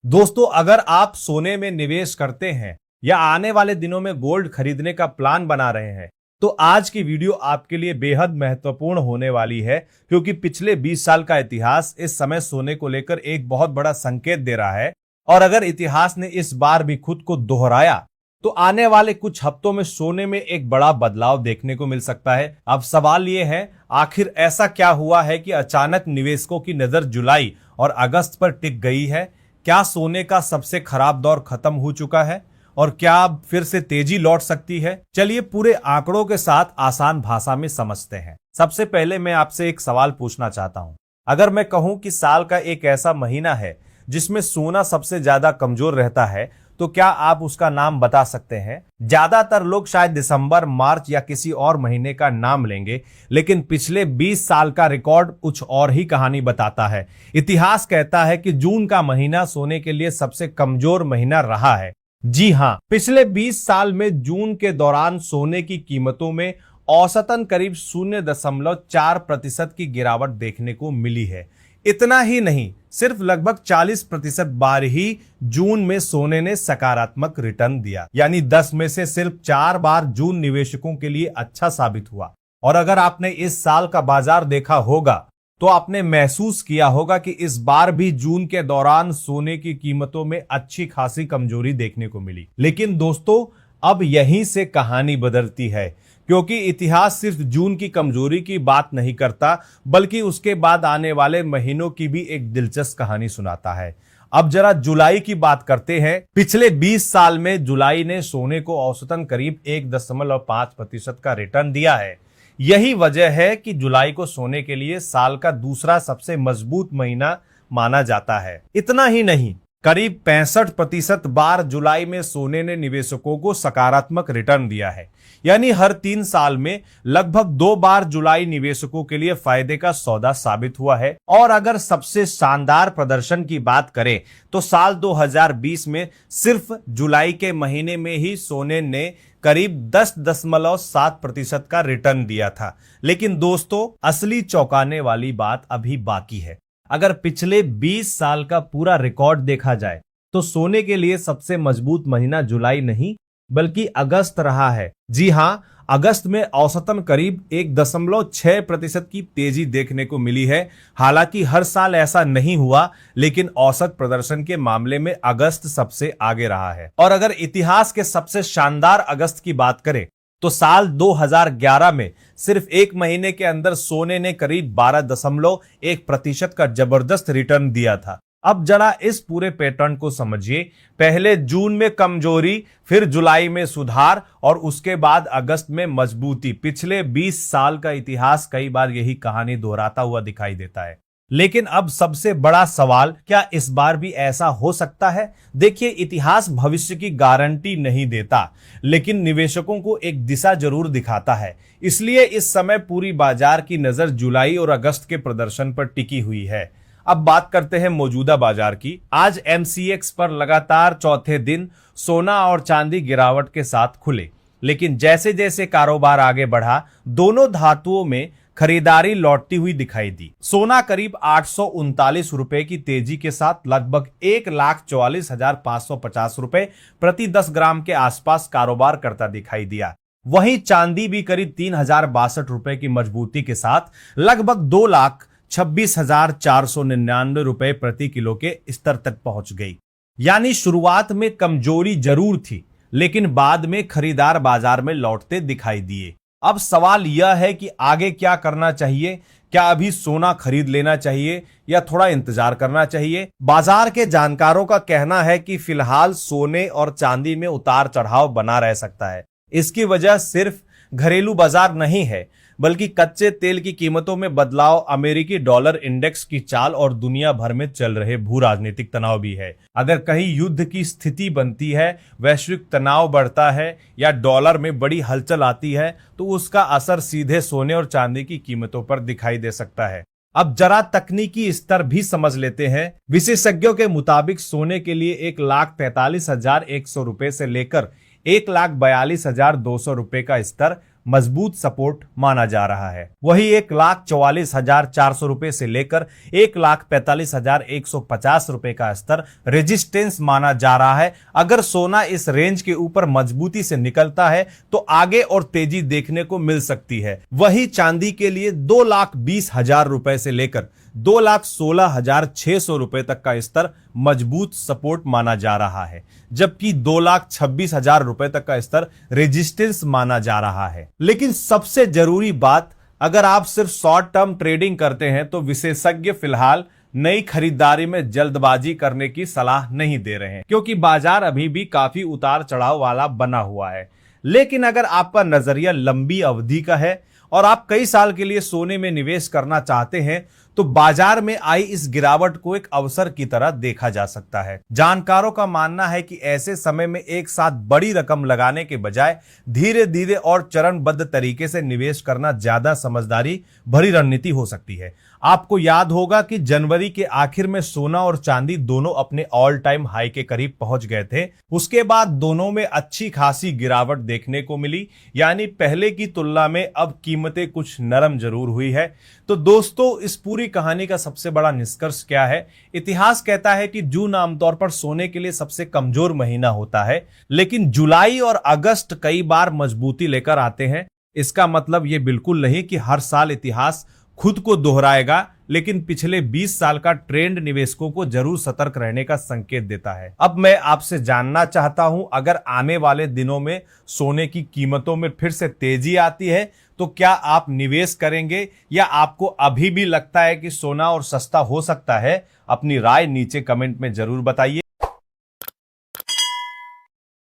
दोस्तों, अगर आप सोने में निवेश करते हैं या आने वाले दिनों में गोल्ड खरीदने का प्लान बना रहे हैं, तो आज की वीडियो आपके लिए बेहद महत्वपूर्ण होने वाली है, क्योंकि पिछले 20 साल का इतिहास इस समय सोने को लेकर एक बहुत बड़ा संकेत दे रहा है। और अगर इतिहास ने इस बार भी खुद को दोहराया, तो आने वाले कुछ हफ्तों में सोने में एक बड़ा बदलाव देखने को मिल सकता है। अब सवाल ये है, आखिर ऐसा क्या हुआ है कि अचानक निवेशकों की नजर जुलाई और अगस्त पर टिक गई है? क्या सोने का सबसे खराब दौर खत्म हो चुका है और क्या अब फिर से तेजी लौट सकती है? चलिए पूरे आंकड़ों के साथ आसान भाषा में समझते हैं। सबसे पहले मैं आपसे एक सवाल पूछना चाहता हूं। अगर मैं कहूं कि साल का एक ऐसा महीना है जिसमें सोना सबसे ज्यादा कमजोर रहता है, तो क्या आप उसका नाम बता सकते हैं? ज्यादातर लोग शायद दिसंबर, मार्च या किसी और महीने का नाम लेंगे, लेकिन पिछले 20 साल का रिकॉर्ड कुछ और ही कहानी बताता है। इतिहास कहता है कि जून का महीना सोने के लिए सबसे कमजोर महीना रहा है। जी हां, पिछले 20 साल में जून के दौरान सोने की कीमतों में औसतन करीब 0.4% की गिरावट देखने को मिली है। इतना ही नहीं, सिर्फ लगभग 40% बार ही जून में सोने ने सकारात्मक रिटर्न दिया, यानी 10 में से सिर्फ 4 बार जून निवेशकों के लिए अच्छा साबित हुआ। और अगर आपने इस साल का बाजार देखा होगा, तो आपने महसूस किया होगा कि इस बार भी जून के दौरान सोने की कीमतों में अच्छी खासी कमजोरी देखने को मिली। लेकिन दोस्तों, अब यहीं से कहानी बदलती है, क्योंकि इतिहास सिर्फ जून की कमजोरी की बात नहीं करता, बल्कि उसके बाद आने वाले महीनों की भी एक दिलचस्प कहानी सुनाता है। अब जरा जुलाई की बात करते हैं। पिछले 20 साल में जुलाई ने सोने को औसतन करीब 1.5% का रिटर्न दिया है। यही वजह है कि जुलाई को सोने के लिए साल का दूसरा सबसे मजबूत महीना माना जाता है। इतना ही नहीं, करीब 65% बार जुलाई में सोने ने निवेशकों को सकारात्मक रिटर्न दिया है। यानी हर 3 साल में लगभग 2 बार जुलाई निवेशकों के लिए फायदे का सौदा साबित हुआ है। और अगर सबसे शानदार प्रदर्शन की बात करें, तो साल 2020 में सिर्फ जुलाई के महीने में ही सोने ने करीब 10.7% का रिटर्न दिया था। लेकिन दोस्तों, असली चौंकाने वाली बात अभी बाकी है। अगर पिछले 20 साल का पूरा रिकॉर्ड देखा जाए, तो सोने के लिए सबसे मजबूत महीना जुलाई नहीं बल्कि अगस्त रहा है। जी हां, अगस्त में औसतन करीब 1.6% की तेजी देखने को मिली है। हालांकि हर साल ऐसा नहीं हुआ, लेकिन औसत प्रदर्शन के मामले में अगस्त सबसे आगे रहा है। और अगर इतिहास के सबसे शानदार अगस्त की बात करें, तो साल 2011 में सिर्फ एक महीने के अंदर सोने ने करीब 12.1% का जबरदस्त रिटर्न दिया था। अब जरा इस पूरे पैटर्न को समझिए। पहले जून में कमजोरी, फिर जुलाई में सुधार और उसके बाद अगस्त में मजबूती। पिछले 20 साल का इतिहास कई बार यही कहानी दोहराता हुआ दिखाई देता है। लेकिन अब सबसे बड़ा सवाल, क्या इस बार भी ऐसा हो सकता है? देखिए, इतिहास भविष्य की गारंटी नहीं देता, लेकिन निवेशकों को एक दिशा जरूर दिखाता है। इसलिए इस समय पूरी बाजार की नजर जुलाई और अगस्त के प्रदर्शन पर टिकी हुई है। अब बात करते हैं मौजूदा बाजार की। आज एमसीएक्स पर लगातार चौथे दिन सोना और चांदी गिरावट के साथ खुले, लेकिन जैसे जैसे कारोबार आगे बढ़ा, दोनों धातुओं में खरीदारी लौटती हुई दिखाई दी। सोना करीब 839 रुपए की तेजी के साथ लगभग 1,44,550 रुपए प्रति 10 ग्राम के आसपास कारोबार करता दिखाई दिया। वहीं चांदी भी करीब 3,062 रुपए की मजबूती के साथ लगभग 2,26,499 रुपए प्रति किलो के स्तर तक पहुंच गई। यानी शुरुआत में कमजोरी जरूर थी, लेकिन बाद में खरीदार बाजार में लौटते दिखाई दिए। अब सवाल यह है कि आगे क्या करना चाहिए? क्या अभी सोना खरीद लेना चाहिए या थोड़ा इंतजार करना चाहिए? बाजार के जानकारों का कहना है कि फिलहाल सोने और चांदी में उतार चढ़ाव बना रह सकता है। इसकी वजह सिर्फ घरेलू बाजार नहीं है, बल्कि कच्चे तेल की कीमतों में बदलाव, अमेरिकी डॉलर इंडेक्स की चाल और दुनिया भर में चल रहे भू राजनीतिक तनाव भी है। अगर कहीं युद्ध की स्थिति बनती है, वैश्विक तनाव बढ़ता है या डॉलर में बड़ी हलचल आती है, तो उसका असर सीधे सोने और चांदी की कीमतों पर दिखाई दे सकता है। अब जरा तकनीकी स्तर भी समझ लेते हैं। विशेषज्ञों के मुताबिक सोने के लिए 1,43,100 रुपए से लेकर 1,42,200 रुपए का स्तर मजबूत सपोर्ट माना जा रहा है। वही 1,44,400 रुपए से लेकर 1,45,150 रुपए का स्तर रेजिस्टेंस माना जा रहा है। अगर सोना इस रेंज के ऊपर मजबूती से निकलता है तो आगे और तेजी देखने को मिल सकती है। वही चांदी के लिए 2,20,000 रुपए से लेकर 2,16,600 रुपए तक का स्तर मजबूत सपोर्ट माना जा रहा है, जबकि 2,26,000 रुपए तक का स्तर रेजिस्टेंस माना जा रहा है। लेकिन सबसे जरूरी बात, अगर आप सिर्फ शॉर्ट टर्म ट्रेडिंग करते हैं तो विशेषज्ञ फिलहाल नई खरीदारी में जल्दबाजी करने की सलाह नहीं दे रहे हैं, क्योंकि बाजार अभी भी काफी उतार चढ़ाव वाला बना हुआ है। लेकिन अगर आपका नजरिया लंबी अवधि का है और आप कई साल के लिए सोने में निवेश करना चाहते हैं तो बाजार में आई इस गिरावट को एक अवसर की तरह देखा जा सकता है। जानकारों का मानना है कि ऐसे समय में एक साथ बड़ी रकम लगाने के बजाय धीरे धीरे और चरणबद्ध तरीके से निवेश करना ज्यादा समझदारी भरी रणनीति हो सकती है। आपको याद होगा कि जनवरी के आखिर में सोना और चांदी दोनों अपने ऑल टाइम हाई के करीब पहुंच गए थे। उसके बाद दोनों में अच्छी खासी गिरावट देखने को मिली, यानी पहले की तुलना में अब कीमतें कुछ नरम जरूर हुई है। तो दोस्तों, इस पूरी कहानी का सबसे बड़ा निष्कर्ष क्या है? इतिहास कहता है कि जून आमतौर पर सोने के लिए सबसे कमजोर महीना होता है, लेकिन जुलाई और अगस्त कई बार मजबूती लेकर आते हैं। इसका मतलब यह बिल्कुल नहीं कि हर साल इतिहास खुद को दोहराएगा, लेकिन पिछले 20 साल का ट्रेंड निवेशकों को जरूर सतर्क रहने का संकेत देता है। अब मैं आपसे जानना चाहता हूं, अगर आने वाले दिनों में सोने की कीमतों में फिर से तेजी आती है तो क्या आप निवेश करेंगे, या आपको अभी भी लगता है कि सोना और सस्ता हो सकता है? अपनी राय नीचे कमेंट में जरूर बताइए।